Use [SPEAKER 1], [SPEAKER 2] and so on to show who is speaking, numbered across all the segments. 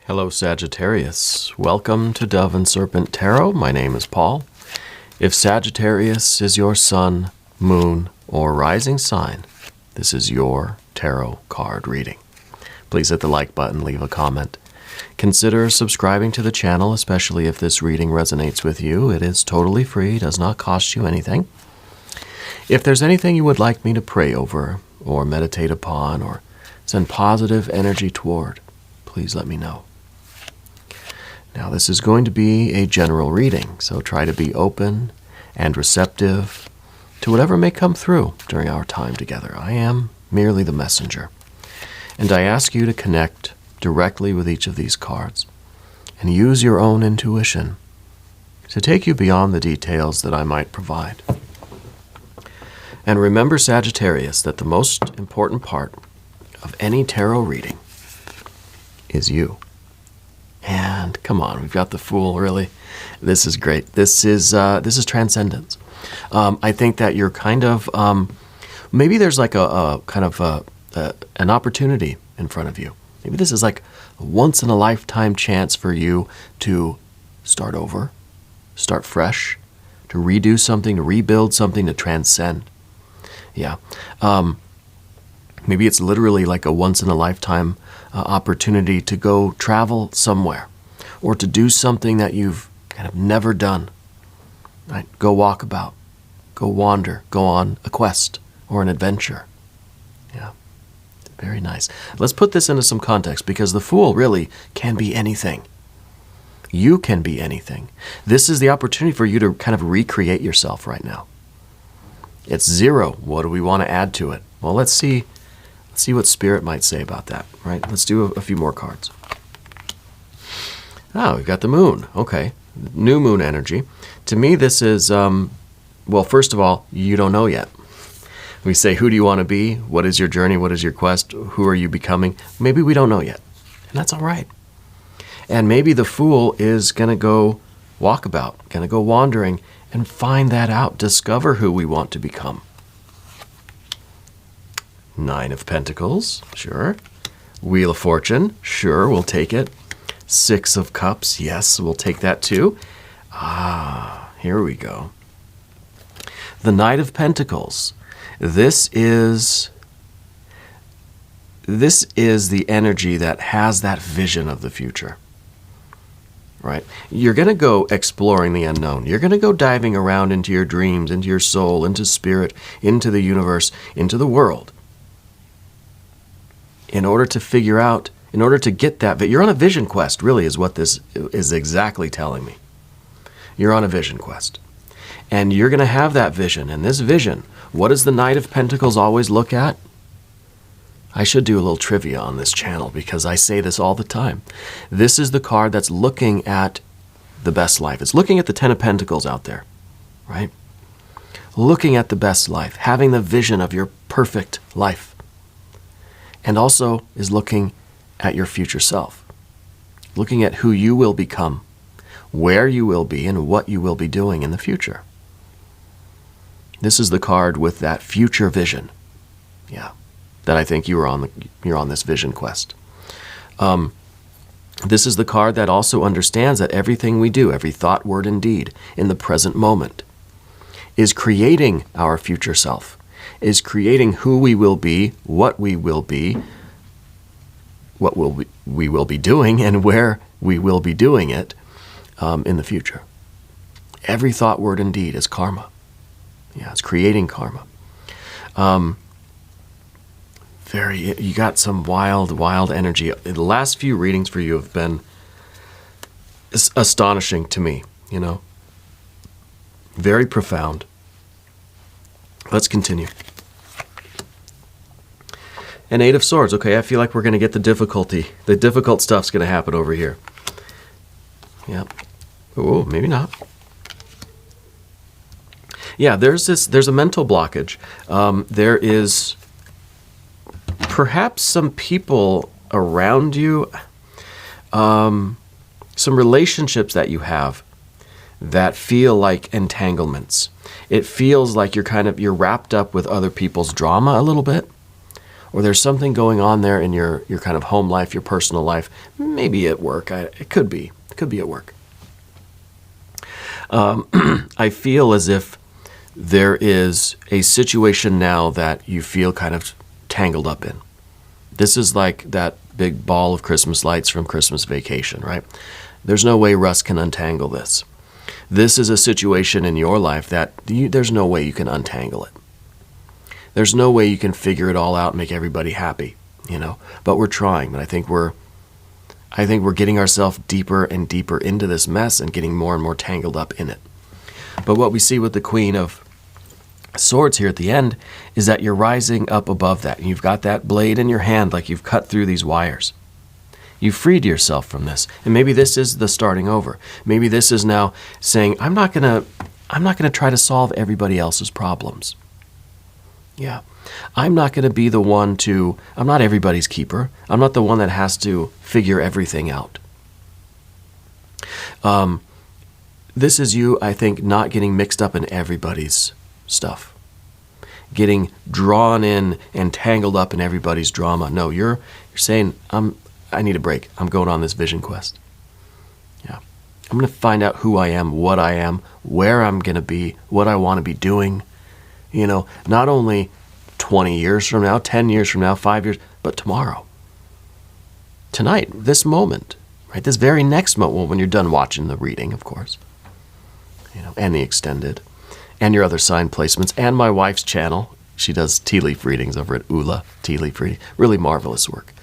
[SPEAKER 1] Hello, Sagittarius. Welcome to Dove and Serpent Tarot. My name is Paul. If Sagittarius is your sun, moon, or rising sign, this is your tarot card reading. Please hit the like button, leave a comment. Consider subscribing to the channel, especially if this reading resonates with you. It is totally free, does not cost you anything. If there's anything you would like me to pray over, or meditate upon, or send positive energy toward, please let me know. Now, this is going to be a general reading, so try to be open and receptive to whatever may come through during our time together. I am merely the messenger, and I ask you to connect directly with each of these cards and use your own intuition to take you beyond the details that I might provide. And remember, Sagittarius, that the most important part of any tarot reading is you. And come on, we've got the Fool, really. This is great. This is transcendence. I think that you're kind of, maybe there's like a kind of an opportunity in front of you. Maybe this is like a once-in-a-lifetime chance for you to start over, start fresh, to redo something, to rebuild something, to transcend. Yeah. Maybe it's literally like a once-in-a-lifetime opportunity to go travel somewhere or to do something that you've kind of never done. Right? Go walk about, go wander, go on a quest or an adventure. Yeah, very nice. Let's put this into some context, because the Fool really can be anything. You can be anything. This is the opportunity for you to kind of recreate yourself right now. It's zero. What do we want to add to it? Well, let's see what Spirit might say about that, right? Let's do a few more cards. Oh, we've got the Moon. Okay. New moon energy. To me, this is, well, first of all, you don't know yet. We say, who do you want to be? What is your journey? What is your quest? Who are you becoming? Maybe we don't know yet. And that's all right. And maybe the Fool is going to go walkabout, going to go wandering and find that out, discover who we want to become. Nine of Pentacles, sure. Wheel of Fortune, sure, we'll take it. Six of Cups, yes, we'll take that too. Ah, here we go. The Knight of Pentacles. This is the energy that has that vision of the future. Right? You're going to go exploring the unknown. You're going to go diving around into your dreams, into your soul, into spirit, into the universe, into the world. In order to figure out, in order to get that, you're on a vision quest, really, is what this is exactly telling me. You're on a vision quest. And you're going to have that vision. And this vision, what does the Knight of Pentacles always look at? I should do a little trivia on this channel, because I say this all the time. This is the card that's looking at the best life. It's looking at the Ten of Pentacles out there, right? Looking at the best life, having the vision of your perfect life. And also is looking at your future self, looking at who you will become, where you will be, and what you will be doing in the future. This is the card with that future vision. Yeah, that I think you're on this vision quest. This is the card that also understands that everything we do, every thought, word, and deed in the present moment is creating our future self, is creating who we will be, what we will be, what we will be doing, and where we will be doing it in the future. Every thought, word, and deed is karma. Yeah, it's creating karma. You got some wild energy. The last few readings for you have been astonishing to me, you know. Very profound. Let's continue. An Eight of Swords. Okay, I feel like we're going to get the difficulty. The difficult stuff's going to happen over here. Yeah. Oh, maybe not. Yeah, there's a mental blockage. There is perhaps some people around you, some relationships that you have that feel like entanglements. It feels like you're wrapped up with other people's drama a little bit, or there's something going on there in your kind of home life, your personal life, maybe at work. It could be at work. I feel as if there is a situation now that you feel kind of tangled up in. This is like that big ball of Christmas lights from Christmas Vacation, right? There's no way Russ can untangle this. This is a situation in your life that there's no way you can untangle it. There's no way you can figure it all out and make everybody happy, But we're trying, and I think we're getting ourselves deeper and deeper into this mess and getting more and more tangled up in it. But what we see with the Queen of Swords here at the end is that you're rising up above that. And you've got that blade in your hand like you've cut through these wires. You've freed yourself from this. And maybe this is the starting over. Maybe this is now saying, I'm not gonna try to solve everybody else's problems. Yeah. I'm not going to be the one I'm not everybody's keeper. I'm not the one that has to figure everything out. This is you, I think, not getting mixed up in everybody's stuff. Getting drawn in and tangled up in everybody's drama. No, you're saying, I need a break. I'm going on this vision quest. Yeah. I'm going to find out who I am, what I am, where I'm going to be, what I want to be doing. Not only 20 years from now, 10 years from now, 5 years, but tomorrow. Tonight, this moment, right? This very next moment, well, when you're done watching the reading, of course, and the extended, and your other sign placements, and my wife's channel. She does tea leaf readings over at Ula Tea Leaf Reading. Really marvelous work.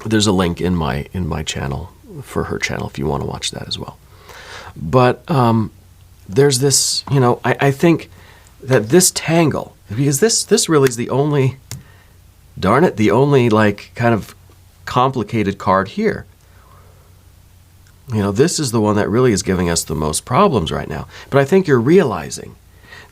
[SPEAKER 1] There's a link in my channel for her channel if you want to watch that as well. But there's this, I think that this tangle, because this really is the only, darn it, the only kind of complicated card here. This is the one that really is giving us the most problems right now. But I think you're realizing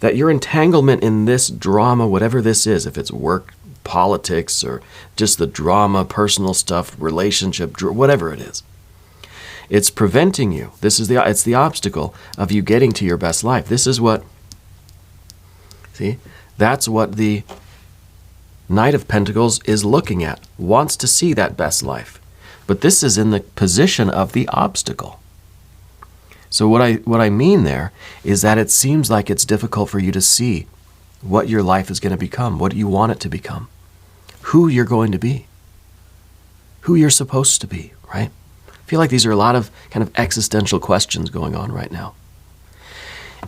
[SPEAKER 1] that your entanglement in this drama, whatever this is, if it's work, politics, or just the drama, personal stuff, relationship, whatever it is, it's preventing you. It's the obstacle of you getting to your best life. This is what, that's what the Knight of Pentacles is looking at, wants to see that best life. But this is in the position of the obstacle. So what I mean there is that it seems like it's difficult for you to see what your life is going to become, what you want it to become, who you're going to be, who you're supposed to be, right? I feel like these are a lot of kind of existential questions going on right now.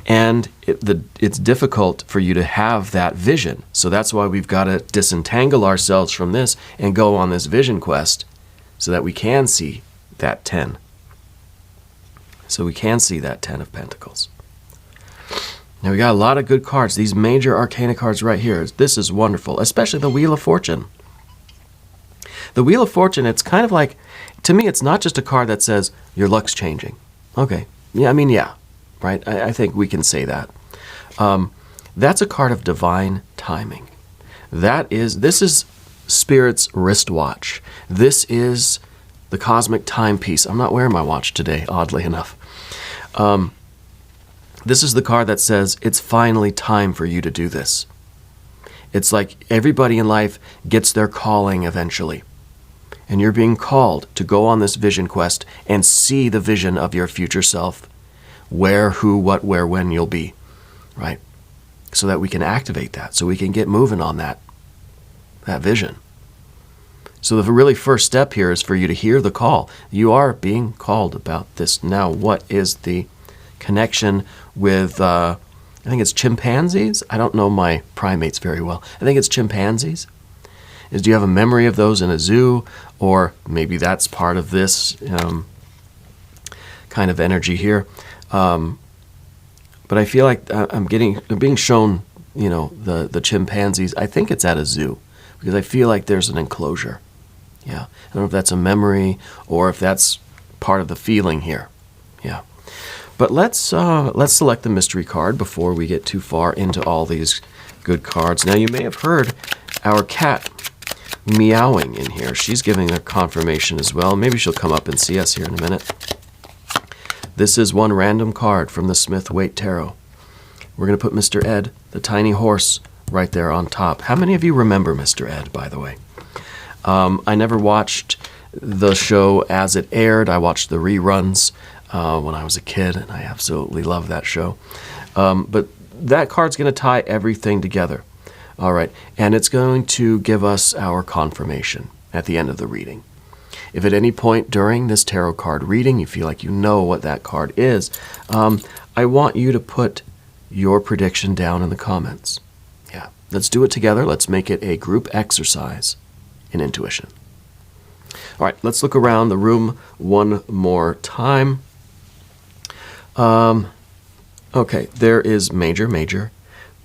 [SPEAKER 1] And it's difficult for you to have that vision. So that's why we've got to disentangle ourselves from this and go on this vision quest so that we can see that 10. So we can see that 10 of Pentacles. Now we got a lot of good cards. These major arcana cards right here. This is wonderful, especially the Wheel of Fortune. The Wheel of Fortune, it's kind of like, to me, it's not just a card that says your luck's changing. Okay, yeah, right? I think we can say that. That's a card of divine timing. This is Spirit's wristwatch. This is the cosmic timepiece. I'm not wearing my watch today, oddly enough. This is the card that says it's finally time for you to do this. It's like everybody in life gets their calling eventually. And you're being called to go on this vision quest and see the vision of your future self. Where, who, what, where, when you'll be. Right? So that we can activate that. So we can get moving on that vision. So the really first step here is for you to hear the call. You are being called about this. Now, what is the connection with, I think it's chimpanzees? I don't know my primates very well. I think it's chimpanzees. Do you have a memory of those in a zoo? Or maybe that's part of this kind of energy here. But I feel like I'm being shown, the chimpanzees. I think it's at a zoo because I feel like there's an enclosure. Yeah, I don't know if that's a memory or if that's part of the feeling here. Yeah, but let's select the mystery card before we get too far into all these good cards. Now you may have heard our cat meowing in here. She's giving a confirmation as well. Maybe she'll come up and see us here in a minute. This is one random card from the Smith-Waite Tarot. We're going to put Mr. Ed, the tiny horse, right there on top. How many of you remember Mr. Ed, by the way? I never watched the show as it aired. I watched the reruns when I was a kid, and I absolutely love that show. But that card's going to tie everything together. All right, and it's going to give us our confirmation at the end of the reading. If at any point during this tarot card reading you feel like you know what that card is, I want you to put your prediction down in the comments. Yeah, let's do it together. Let's make it a group exercise in intuition. All right, let's look around the room one more time. Okay, there is major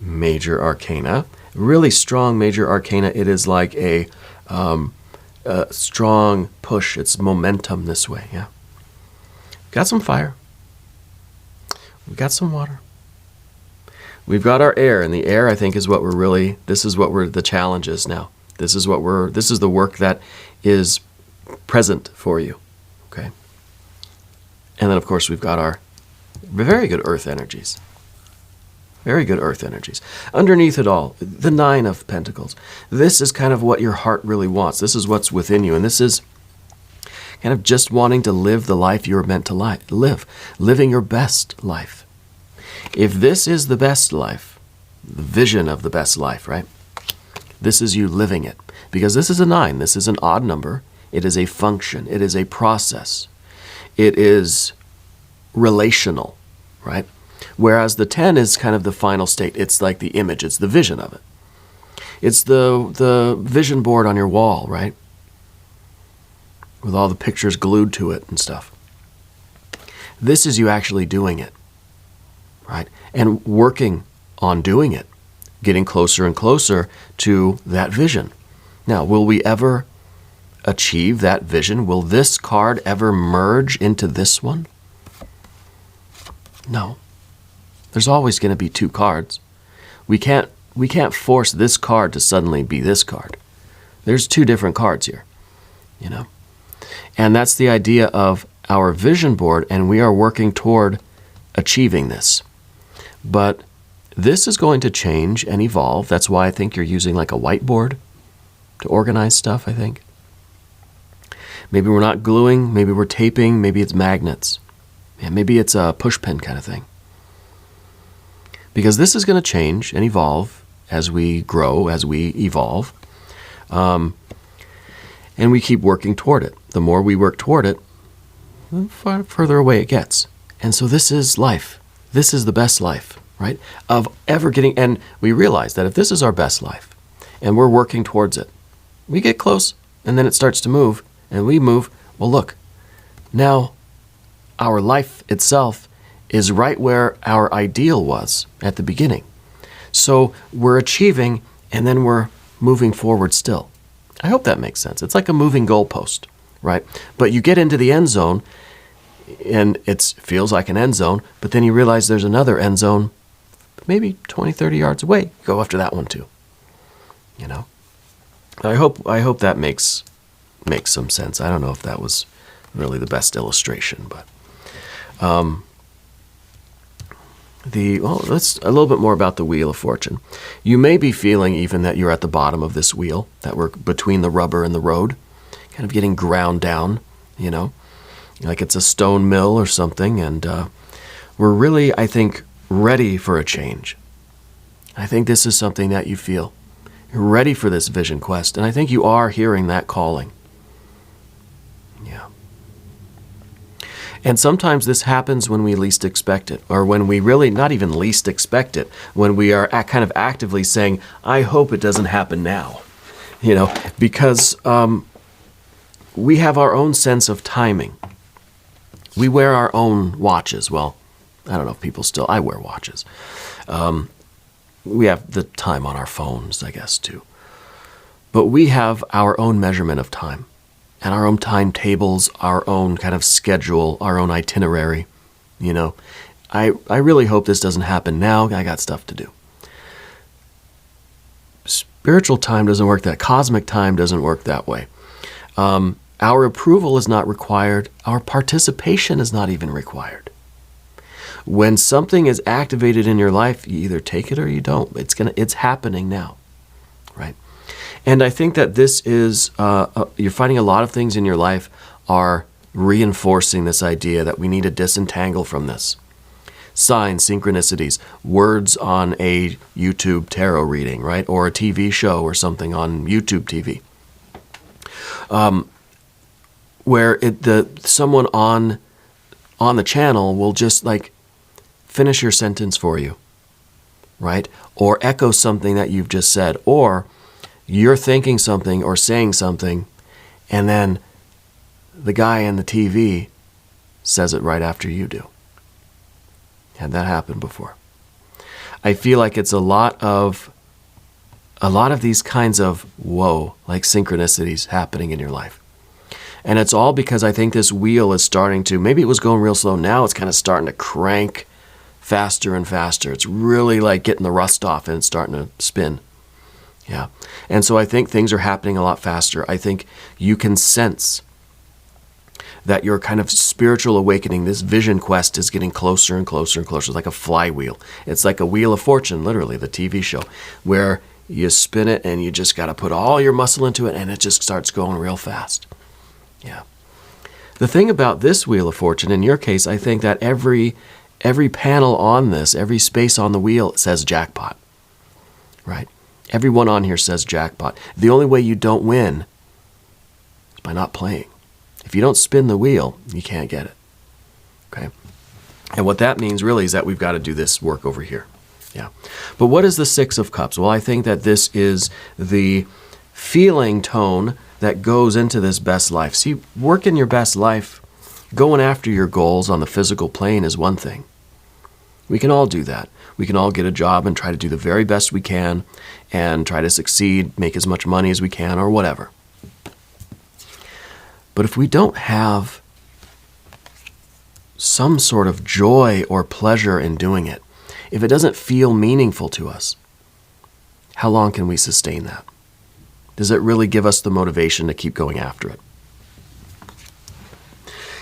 [SPEAKER 1] arcana. Really strong major arcana. It is like a strong push. It's momentum this way, yeah. Got some fire. We've got some water. We've got our air, and the air, I think, is what we're really, this is what the challenge is now. This is the work that is present for you, okay? And then, of course, we've got our very good earth energies. Very good earth energies. Underneath it all, the Nine of Pentacles. This is kind of what your heart really wants. This is what's within you, and this is kind of just wanting to live the life you're meant to live, living your best life. If this is the best life, the vision of the best life, right? This is you living it. Because this is a 9. This is an odd number. It is a function. It is a process. It is relational, right? Whereas the 10 is kind of the final state. It's like the image. It's the vision of it. It's the vision board on your wall, right? With all the pictures glued to it and stuff. This is you actually doing it, right? And working on doing it, getting closer and closer to that vision. Now, will we ever achieve that vision? Will this card ever merge into this one? No. There's always going to be 2 cards. We can't force this card to suddenly be this card. There's 2 different cards here, you know. And that's the idea of our vision board, and we are working toward achieving this. But this is going to change and evolve. That's why I think you're using like a whiteboard to organize stuff, I think. Maybe we're not gluing, maybe we're taping, maybe it's magnets. Yeah, maybe it's a push pin kind of thing. Because this is going to change and evolve as we grow, as we evolve. And we keep working toward it. The more we work toward it, the further away it gets. And so this is life. This is the best life, right? Of ever getting, and we realize that if this is our best life, and we're working towards it, we get close, and then it starts to move, and we move. Well, look, now our life itself is right where our ideal was at the beginning. So we're achieving, and then we're moving forward still. I hope that makes sense. It's like a moving goalpost, right? But you get into the end zone, and it feels like an end zone, but then you realize there's another end zone, maybe 20, 30 yards away. Go after that one too, you know? I hope that makes some sense. I don't know if that was really the best illustration, but let's a little bit more about the Wheel of Fortune. You may be feeling even that you're at the bottom of this wheel, that we're between the rubber and the road, kind of getting ground down, you know, like it's a stone mill or something, and we're really, I think, ready for a change. I think this is something that you feel. You're ready for this vision quest, and I think you are hearing that calling. Yeah. And sometimes this happens when we least expect it, or when we really, not even least expect it, when we are kind of actively saying, I hope it doesn't happen now, you know, because we have our own sense of timing. We wear our own watches. Well, I don't know if people still, I wear watches. We have the time on our phones, I guess, too. But we have our own measurement of time, and our own timetables, our own kind of schedule, our own itinerary, you know. I really hope this doesn't happen now. I got stuff to do. Spiritual time doesn't work that. Cosmic time doesn't work that way. Our approval is not required. Our participation is not even required. When something is activated in your life, you either take it or you don't. It's happening now, right? And I think that this is, you're finding a lot of things in your life are reinforcing this idea that we need to disentangle from this. Signs, synchronicities, words on a YouTube tarot reading, right? Or a TV show or something on YouTube TV. Where someone on the channel will just like finish your sentence for you, right? Or echo something that you've just said, or you're thinking something or saying something, and then the guy in the TV says it right after you do. Had that happen before. I feel like it's a lot of these kinds of like synchronicities happening in your life. And it's all because I think this wheel is starting to, maybe it was going real slow, now it's kind of starting to crank faster and faster. It's really like getting the rust off and it's starting to spin. Yeah. And so I think things are happening a lot faster. I think you can sense that your kind of spiritual awakening, this vision quest, is getting closer and closer and closer. It's like a flywheel. It's like a Wheel of Fortune, literally, the TV show, where you spin it and you just got to put all your muscle into it and it just starts going real fast. Yeah. The thing about this Wheel of Fortune, in your case, I think that every panel on this, every space on the wheel says jackpot, right? Everyone on here says jackpot. The only way you don't win is by not playing. If you don't spin the wheel, you can't get it, okay? And what that means really is that we've got to do this work over here, yeah. But what is the Six of Cups? Well, I think that this is the feeling tone that goes into this best life. See, working your best life, going after your goals on the physical plane is one thing. We can all do that. We can all get a job and try to do the very best we can and try to succeed, make as much money as we can or whatever. But if we don't have some sort of joy or pleasure in doing it, if it doesn't feel meaningful to us, how long can we sustain that? Does it really give us the motivation to keep going after it?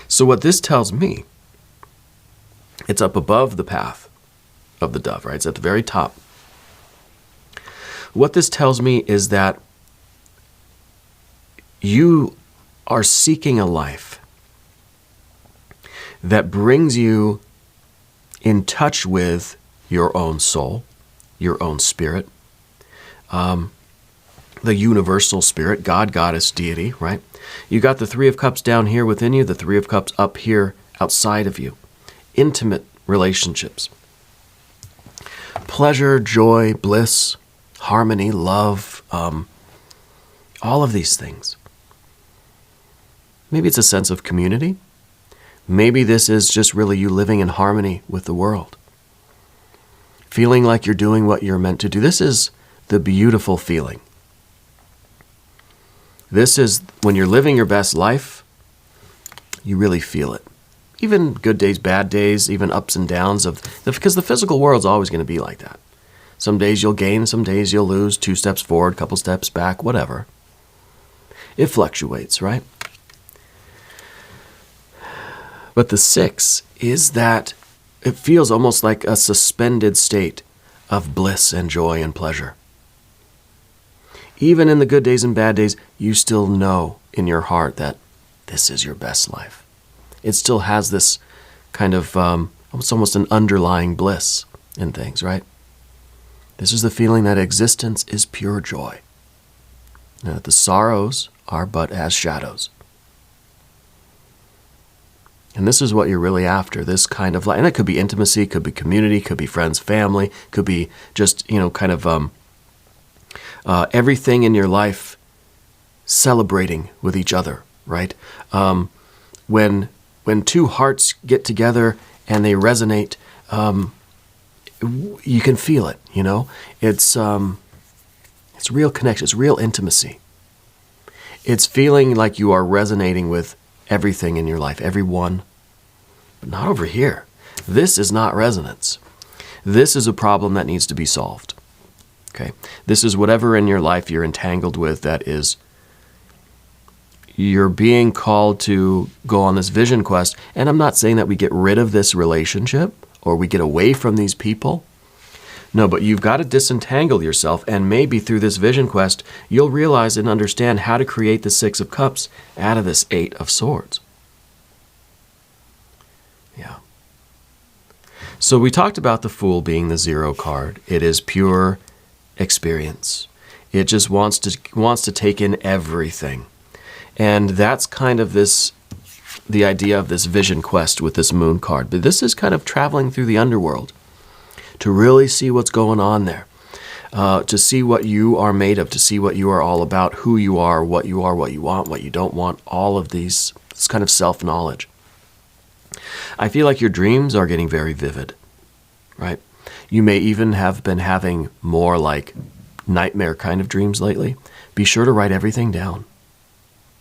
[SPEAKER 1] So what this tells me, it's up above the path of the dove, right? It's at the very top. What this tells me is that you are seeking a life that brings you in touch with your own soul, your own spirit, the universal spirit, God, goddess, deity, right? You got the Three of Cups down here within you, the Three of Cups up here outside of you. Intimate relationships. Pleasure, joy, bliss, harmony, love, all of these things. Maybe it's a sense of community. Maybe this is just really you living in harmony with the world. Feeling like you're doing what you're meant to do. This is the beautiful feeling. This is when you're living your best life, you really feel it. Even good days, bad days, even ups and downs because the physical world's always going to be like that. Some days you'll gain, some days you'll lose, 2 steps forward, couple steps back, whatever. It fluctuates, right? But the 6 is that it feels almost like a suspended state of bliss and joy and pleasure. Even in the good days and bad days, you still know in your heart that this is your best life. It still has this kind of, it's almost an underlying bliss in things, right? This is the feeling that existence is pure joy. And that the sorrows are but as shadows. And this is what you're really after, this kind of life. And it could be intimacy, could be community, could be friends, family, could be just, kind of everything in your life celebrating with each other, right? When 2 hearts get together and they resonate, you can feel it, It's real connection, it's real intimacy. It's feeling like you are resonating with everything in your life, everyone, but not over here. This is not resonance. This is a problem that needs to be solved. Okay? This is whatever in your life you're entangled with that is, you're being called to go on this vision quest. And I'm not saying that we get rid of this relationship or we get away from these people. No, but you've got to disentangle yourself, and maybe through this vision quest, you'll realize and understand how to create the Six of Cups out of this Eight of Swords. Yeah. So we talked about the Fool being the 0 card. It is pure experience. It just wants to take in everything. And that's kind of the idea of this vision quest with this Moon card. But this is kind of traveling through the underworld to really see what's going on there, to see what you are made of, to see what you are all about, who you are, what you want, what you don't want, all of this kind of self-knowledge. I feel like your dreams are getting very vivid, right? You may even have been having more like nightmare kind of dreams lately. Be sure to write everything down,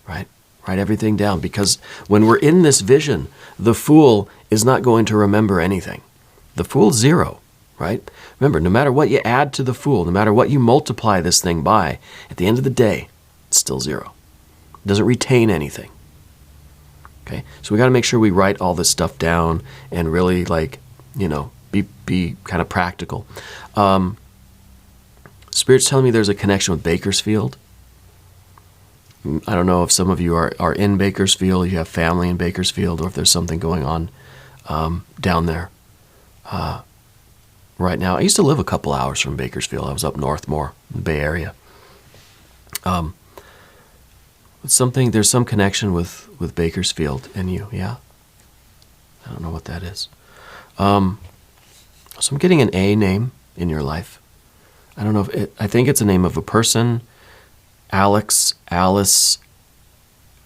[SPEAKER 1] right? Write everything down, because when we're in this vision, the Fool is not going to remember anything. The Fool's 0. Right? Remember, no matter what you add to the Fool, no matter what you multiply this thing by, at the end of the day, it's still 0. It doesn't retain anything. Okay? So we got to make sure we write all this stuff down and really, be kind of practical. Spirit's telling me there's a connection with Bakersfield. I don't know if some of you are in Bakersfield, you have family in Bakersfield, or if there's something going on down there. Right now, I used to live a couple hours from Bakersfield. I was up north more, in the Bay Area. There's some connection with Bakersfield and you, yeah? I don't know what that is. So I'm getting an A name in your life. I don't know I think it's a name of a person, Alex, Alice,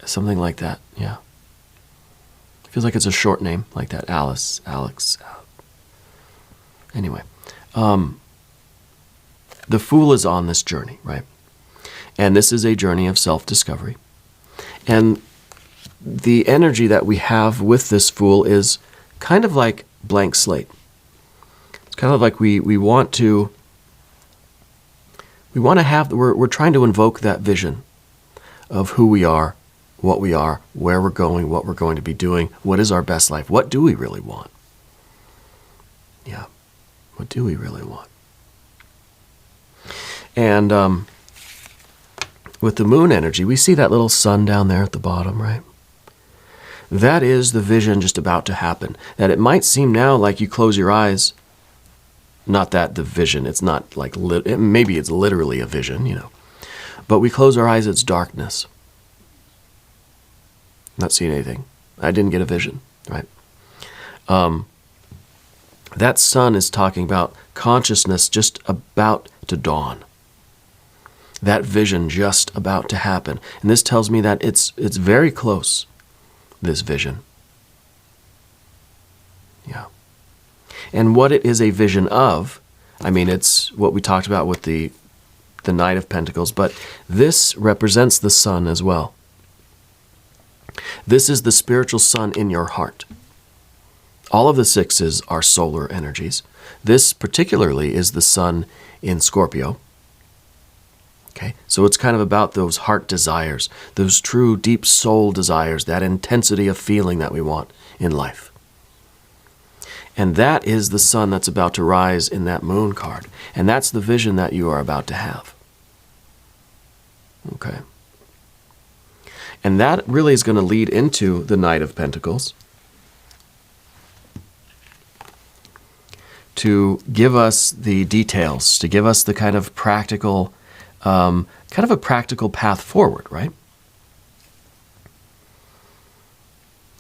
[SPEAKER 1] something like that, yeah. Feels like it's a short name like that, Alice, Alex. Anyway, the Fool is on this journey, right? And this is a journey of self-discovery. And the energy that we have with this Fool is kind of like blank slate. It's kind of like we want to have, we're trying to invoke that vision of who we are, what we are, where we're going, what we're going to be doing, what is our best life, what do we really want? Yeah. What do we really want? And with the Moon energy, we see that little sun down there at the bottom, right? That is the vision just about to happen. That it might seem now like you close your eyes, not that the vision, it's not like, maybe it's literally a vision, but we close our eyes, it's darkness. Not seeing anything. I didn't get a vision, right? That sun is talking about consciousness just about to dawn. That vision just about to happen. And this tells me that it's very close, this vision. Yeah. And what it is a vision of, it's what we talked about with the Knight of Pentacles, but this represents the sun as well. This is the spiritual sun in your heart. All of the sixes are solar energies. This particularly is the sun in Scorpio. Okay, so it's kind of about those heart desires, those true deep soul desires, that intensity of feeling that we want in life. And that is the sun that's about to rise in that Moon card. And that's the vision that you are about to have. Okay. And that really is going to lead into the Knight of Pentacles, to give us the details, to give us the kind of practical, kind of a practical path forward, right?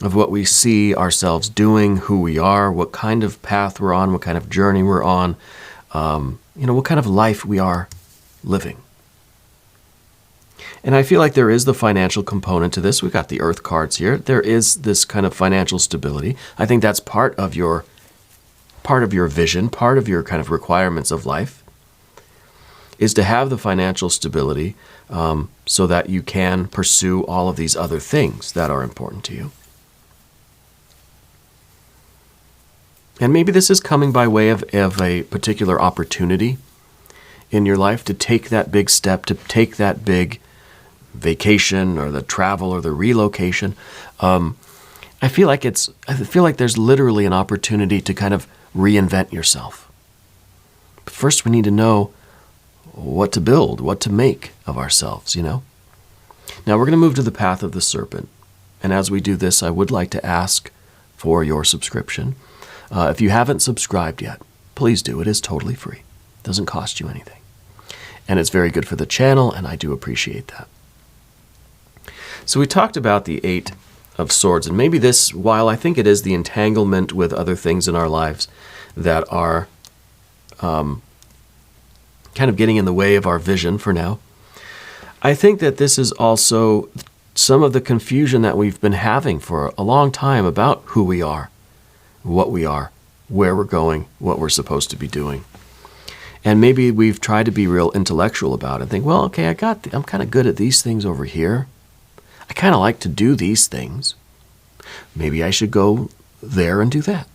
[SPEAKER 1] Of what we see ourselves doing, who we are, what kind of path we're on, what kind of journey we're on, what kind of life we are living. And I feel like there is the financial component to this. We've got the Earth cards here. There is this kind of financial stability. I think that's part of your vision, part of your kind of requirements of life, is to have the financial stability so that you can pursue all of these other things that are important to you. And maybe this is coming by way of a particular opportunity in your life to take that big step, to take that big vacation or the travel or the relocation. I feel like there's literally an opportunity to kind of reinvent yourself. But first, we need to know what to build, what to make of ourselves, Now, we're going to move to the path of the serpent. And as we do this, I would like to ask for your subscription. If you haven't subscribed yet, please do. It is totally free. It doesn't cost you anything. And it's very good for the channel, and I do appreciate that. So we talked about the Eight of Swords, and maybe this, while I think it is the entanglement with other things in our lives that are kind of getting in the way of our vision for now, I think that this is also some of the confusion that we've been having for a long time about who we are, what we are, where we're going, what we're supposed to be doing. And maybe we've tried to be real intellectual about it and think, well, okay, I'm kind of good at these things over here. I kind of like to do these things. Maybe I should go there and do that.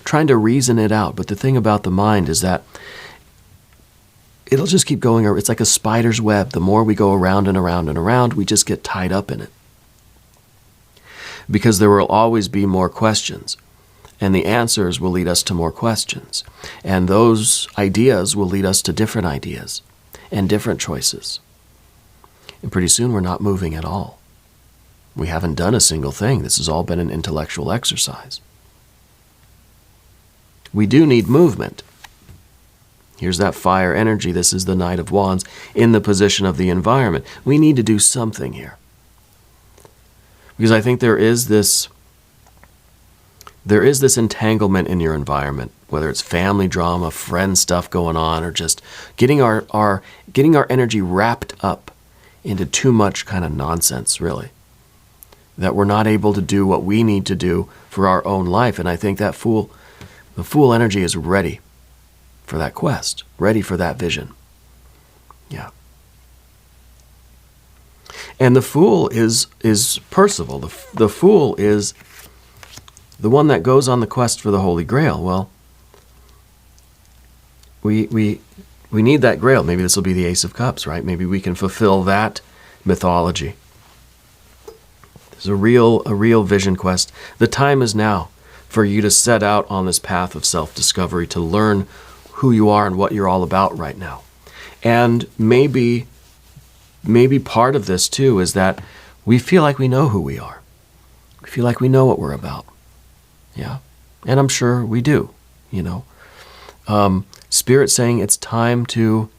[SPEAKER 1] Trying to reason it out. But the thing about the mind is that it'll just keep going. It's like a spider's web. The more we go around and around and around, we just get tied up in it. Because there will always be more questions. And the answers will lead us to more questions. And those ideas will lead us to different ideas and different choices. And pretty soon we're not moving at all. We haven't done a single thing. This has all been an intellectual exercise. We do need movement. Here's that fire energy. This is the Knight of Wands in the position of the environment. We need to do something here. Because I think there is this entanglement in your environment, whether it's family drama, friend stuff going on, or just getting our energy wrapped up into too much kind of nonsense, really. That we're not able to do what we need to do for our own life. And I think that the Fool energy is ready for that quest, ready for that vision. Yeah. And the Fool is Percival. The Fool is the one that goes on the quest for the Holy Grail. Well, we need that Grail. Maybe this will be the Ace of Cups, right? Maybe we can fulfill that mythology. There's a real vision quest. The time is now for you to set out on this path of self-discovery, to learn who you are and what you're all about right now. And maybe part of this too is that we feel like we know who we are. We feel like we know what we're about. Yeah. And I'm sure we do, Spirit saying it's time to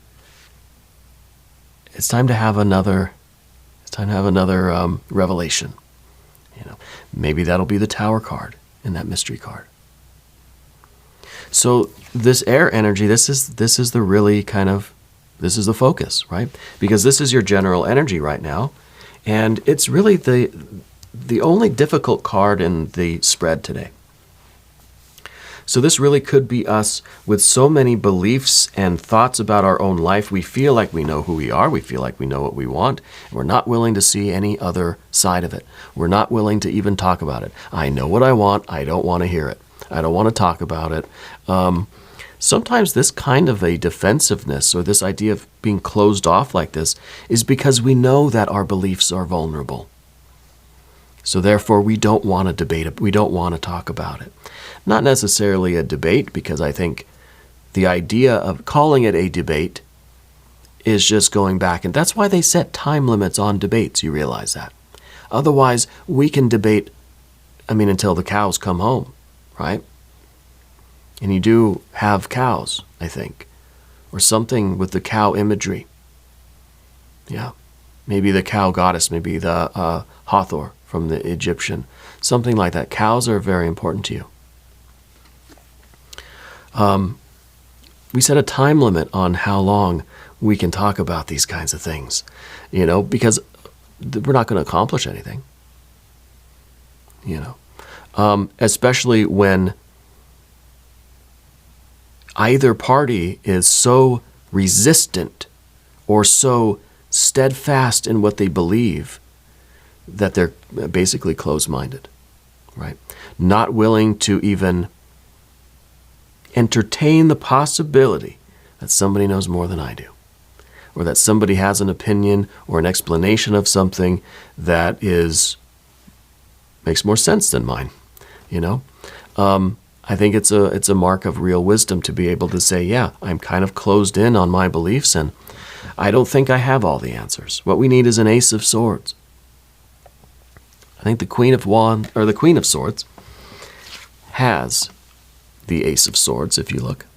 [SPEAKER 1] have another revelation. Maybe that'll be the Tower card in that mystery card. So this air energy, this is the really this is the focus, right? Because this is your general energy right now, and it's really the only difficult card in the spread today. So this really could be us with so many beliefs and thoughts about our own life. We feel like we know who we are. We feel like we know what we want. We're not willing to see any other side of it. We're not willing to even talk about it. I know what I want. I don't want to hear it. I don't want to talk about it. Sometimes this kind of a defensiveness or this idea of being closed off like this is because we know that our beliefs are vulnerable. So therefore, we don't want to debate it. We don't want to talk about it. Not necessarily a debate, because I think the idea of calling it a debate is just going back. And that's why they set time limits on debates, you realize that. Otherwise, we can debate, until the cows come home, right? And you do have cows, I think, or something with the cow imagery. Yeah, maybe the cow goddess, maybe the Hathor from the Egyptian, something like that. Cows are very important to you. We set a time limit on how long we can talk about these kinds of things, because we're not going to accomplish anything, especially when either party is so resistant or so steadfast in what they believe that they're basically closed-minded, right? Not willing to even entertain the possibility that somebody knows more than I do, or that somebody has an opinion or an explanation of something that makes more sense than mine, I think it's a mark of real wisdom to be able to say, yeah, I'm kind of closed in on my beliefs, and I don't think I have all the answers. What we need is an Ace of Swords. I think the Queen of Swords has the Ace of Swords, if you look.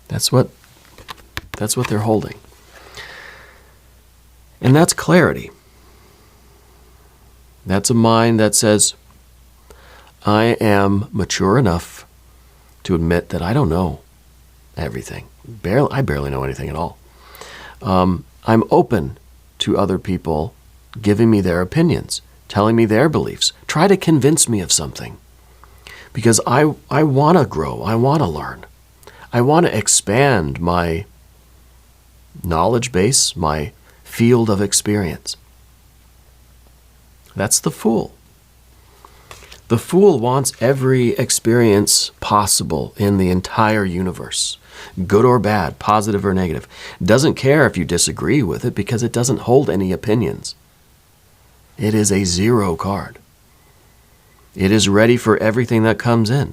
[SPEAKER 1] That's what they're holding. And that's clarity. That's a mind that says, I am mature enough to admit that I don't know everything. I barely know anything at all. I'm open to other people giving me their opinions, telling me their beliefs. Try to convince me of something. Because I want to grow. I want to learn. I want to expand my knowledge base, my field of experience. That's the Fool. The Fool wants every experience possible in the entire universe, good or bad, positive or negative. Doesn't care if you disagree with it because it doesn't hold any opinions. It is a 0 card. It is ready for everything that comes in.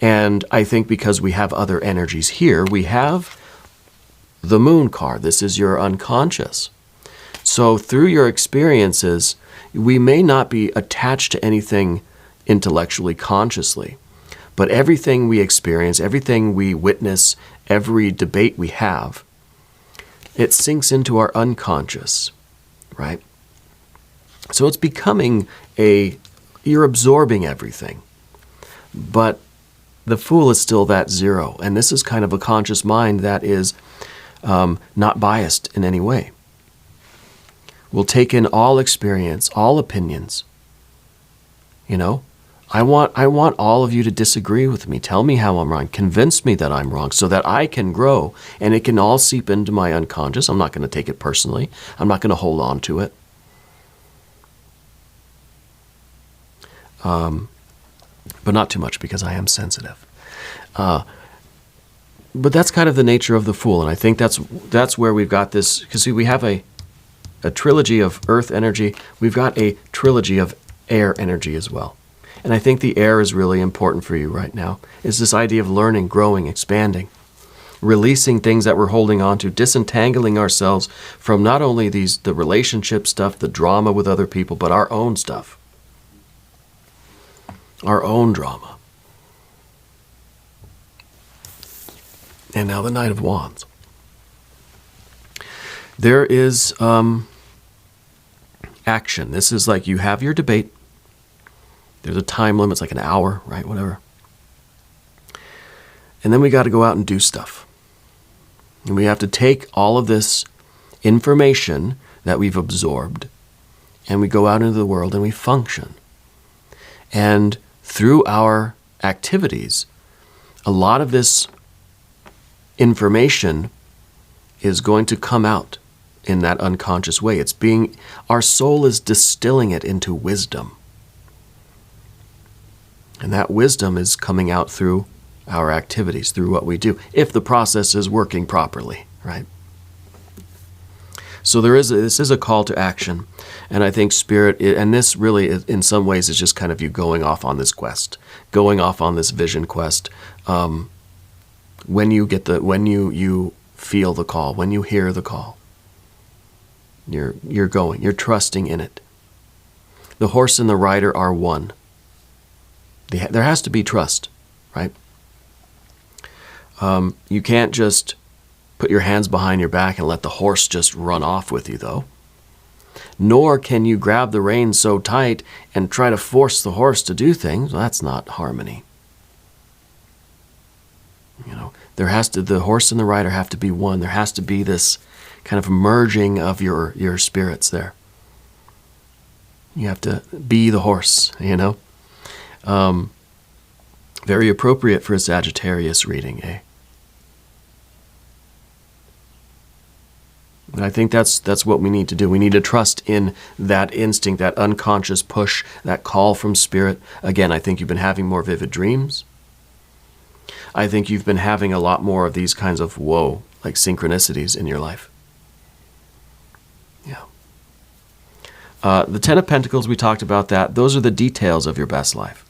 [SPEAKER 1] And I think because we have other energies here, we have the Moon card. This is your unconscious. So through your experiences, we may not be attached to anything intellectually, consciously, but everything we experience, everything we witness, every debate we have, it sinks into our unconscious, right? So it's becoming you're absorbing everything. But the Fool is still that 0, and this is kind of a conscious mind that is not biased in any way. We'll take in all experience, all opinions. You know, I want all of you to disagree with me. Tell me how I'm wrong. Convince me that I'm wrong so that I can grow, and it can all seep into my unconscious. I'm not going to take it personally. I'm not going to hold on to it. But not too much because I am sensitive. But that's kind of the nature of the Fool, and I think that's where we've got this, because see, we have a trilogy of earth energy. We've got a trilogy of air energy as well. And I think the air is really important for you right now. It's this idea of learning, growing, expanding, releasing things that we're holding on to, disentangling ourselves from not only the relationship stuff, the drama with other people, but our own stuff. Our own drama. And now the Knight of Wands. There is action. This is like you have your debate. There's a time limit. It's like an hour, right? Whatever. And then we got to go out and do stuff. And we have to take all of this information that we've absorbed, and we go out into the world and we function. And through our activities, a lot of this information is going to come out in that unconscious way. Our soul is distilling it into wisdom. And that wisdom is coming out through our activities, through what we do, if the process is working properly, right? So this is a call to action. And I think Spirit, and this really in some ways is just kind of you going off on this quest, going off on this vision quest. When you feel the call, when you hear the call, you're going, you're trusting in it. The horse and the rider are one. There has to be trust, right? You can't just put your hands behind your back and let the horse just run off with you, though. Nor can you grab the reins so tight and try to force the horse to do things. Well, that's not harmony. You know, the horse and the rider have to be one. There has to be this kind of merging of your spirits there. You have to be the horse, you know. Very appropriate for a Sagittarius reading, eh? And I think that's what we need to do. We need to trust in that instinct, that unconscious push, that call from Spirit. Again, I think you've been having more vivid dreams. I think you've been having a lot more of these kinds of like synchronicities in your life. Yeah. The Ten of Pentacles, we talked about that. Those are the details of your best life.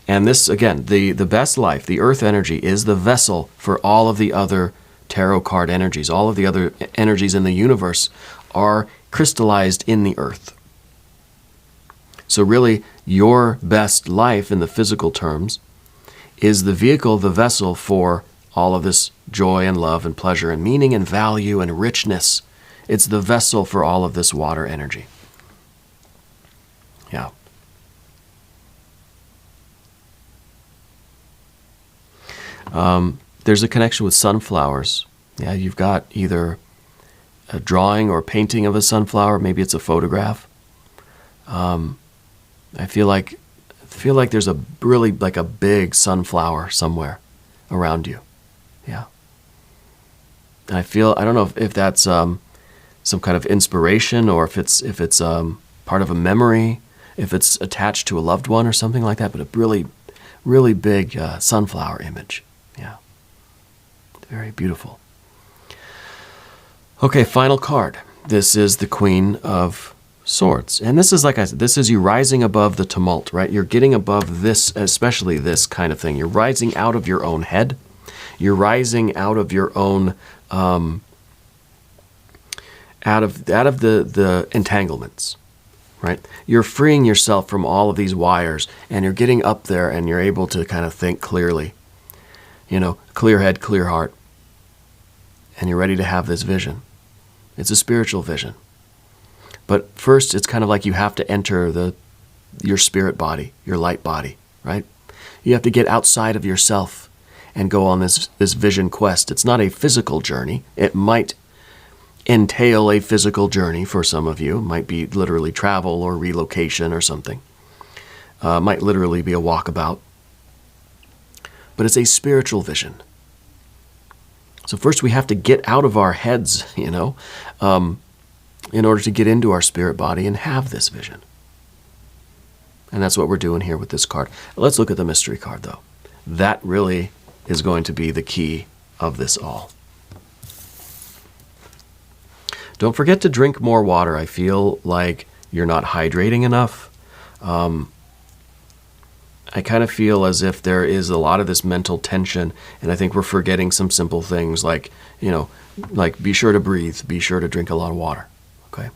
[SPEAKER 1] And this, again, the best life, the earth energy, is the vessel for all of the other tarot card energies. All of the other energies in the universe are crystallized in the earth. So really, your best life in the physical terms is the vehicle, the vessel for all of this joy and love and pleasure and meaning and value and richness. It's the vessel for all of this water energy. Yeah. There's a connection with sunflowers. Yeah, you've got either a drawing or painting of a sunflower. Maybe it's a photograph. I feel like there's a really like a big sunflower somewhere around you. Yeah. And I don't know if that's some kind of inspiration, or if it's part of a memory, if it's attached to a loved one or something like that, but a really, really big sunflower image. Yeah. Very beautiful. Okay, final card. This is the Queen of Swords. And this is, like I said, this is you rising above the tumult, right? You're getting above this, especially this kind of thing. You're rising out of your own head. You're rising out of your own, out of the entanglements, right? You're freeing yourself from all of these wires, and you're getting up there, and you're able to kind of think clearly. You know, clear head, clear heart. And you're ready to have this vision. It's a spiritual vision. But first, it's kind of like you have to enter your spirit body, your light body, right? You have to get outside of yourself and go on this vision quest. It's not a physical journey. It might entail a physical journey for some of you. It might be literally travel or relocation or something. Might literally be a walkabout. But it's a spiritual vision. So first we have to get out of our heads, in order to get into our spirit body and have this vision. And that's what we're doing here with this card. Let's look at the mystery card, though. That really is going to be the key of this all. Don't forget to drink more water. I feel like you're not hydrating enough. I kind of feel as if there is a lot of this mental tension, and I think we're forgetting some simple things like, like be sure to breathe, be sure to drink a lot of water. Okay.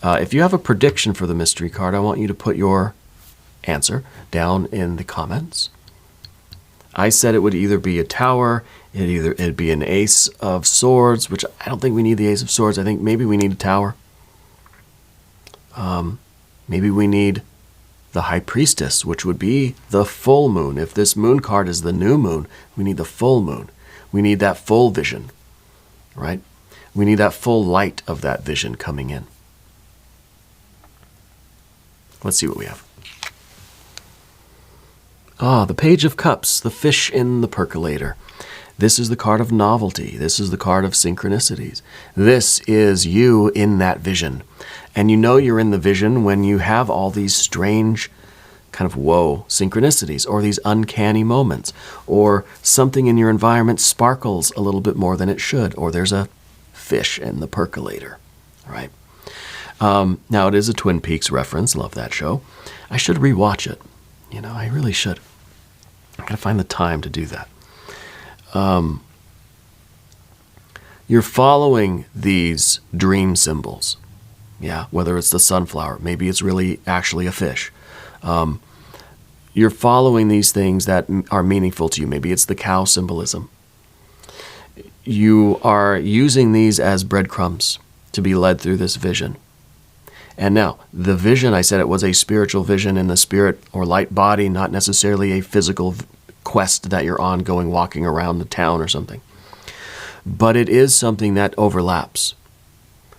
[SPEAKER 1] If you have a prediction for the mystery card, I want you to put your answer down in the comments. I said it would either be a tower, it'd be an ace of swords, which I don't think we need the ace of swords. I think maybe we need a tower. Maybe we need the high priestess, which would be the full moon. If this moon card is the new moon, we need the full moon. We need that full vision, right? We need that full light of that vision coming in. Let's see what we have. The Page of Cups, the fish in the percolator. This is the card of novelty. This is the card of synchronicities. This is you in that vision. And you know you're in the vision when you have all these strange kind of synchronicities, or these uncanny moments, or something in your environment sparkles a little bit more than it should, or there's a fish in the percolator, right? Now, it is a Twin Peaks reference. Love that show. I should rewatch it. I really should. I gotta find the time to do that. You're following these dream symbols. Yeah, whether it's the sunflower, maybe it's really actually a fish. You're following these things that are meaningful to you. Maybe it's the cow symbolism. You are using these as breadcrumbs to be led through this vision. And now, the vision, I said it was a spiritual vision in the spirit or light body, not necessarily a physical quest that you're on walking around the town or something. But it is something that overlaps.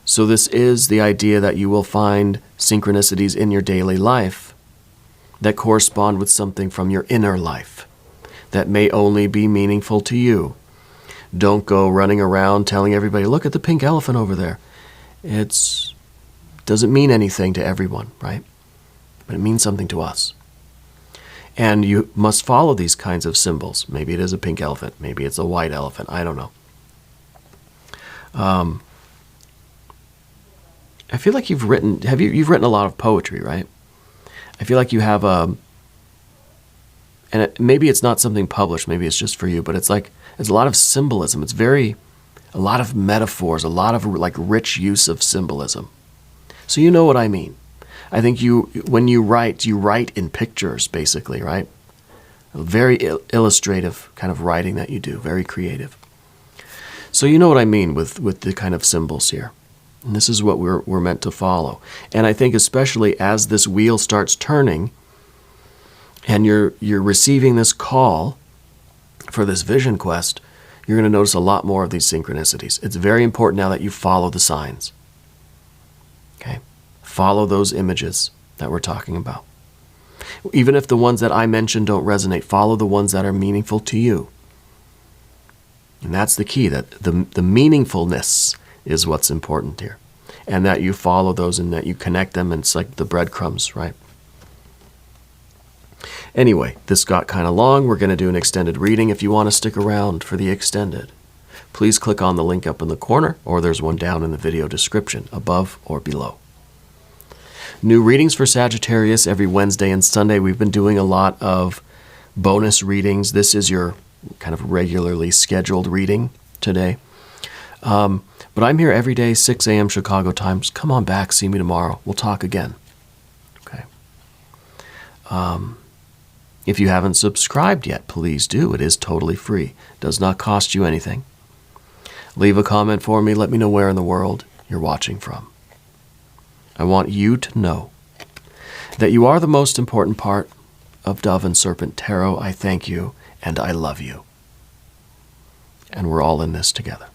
[SPEAKER 1] So this is the idea that you will find synchronicities in your daily life that correspond with something from your inner life that may only be meaningful to you. Don't go running around telling everybody, look at the pink elephant over there. It doesn't mean anything to everyone, right? But it means something to us. And you must follow these kinds of symbols. Maybe it is a pink elephant. Maybe it's a white elephant. I don't know. I feel like you've written a lot of poetry, right? I feel like you have and maybe it's not something published, maybe it's just for you, but it's a lot of symbolism. It's a lot of metaphors, a lot of like rich use of symbolism. So you know what I mean. I think when you write in pictures, basically, right? Very illustrative kind of writing that you do, very creative. So you know what I mean with the kind of symbols here. And this is what we're meant to follow. And I think especially as this wheel starts turning and you're receiving this call for this vision quest, you're going to notice a lot more of these synchronicities. It's very important now that you follow the signs. Okay? Follow those images that we're talking about. Even if the ones that I mentioned don't resonate, follow the ones that are meaningful to you. And that's the key, that the meaningfulness is what's important here. And that you follow those and that you connect them, and it's like the breadcrumbs, right? Anyway, this got kind of long. We're going to do an extended reading. If you want to stick around for the extended, please click on the link up in the corner, or there's one down in the video description, above or below. New readings for Sagittarius every Wednesday and Sunday. We've been doing a lot of bonus readings. This is your kind of regularly scheduled reading today. But I'm here every day, 6 a.m. Chicago time. Just come on back, see me tomorrow. We'll talk again. Okay. If you haven't subscribed yet, please do. It is totally free. Does not cost you anything. Leave a comment for me. Let me know where in the world you're watching from. I want you to know that you are the most important part of Dove and Serpent Tarot. I thank you and I love you. And we're all in this together.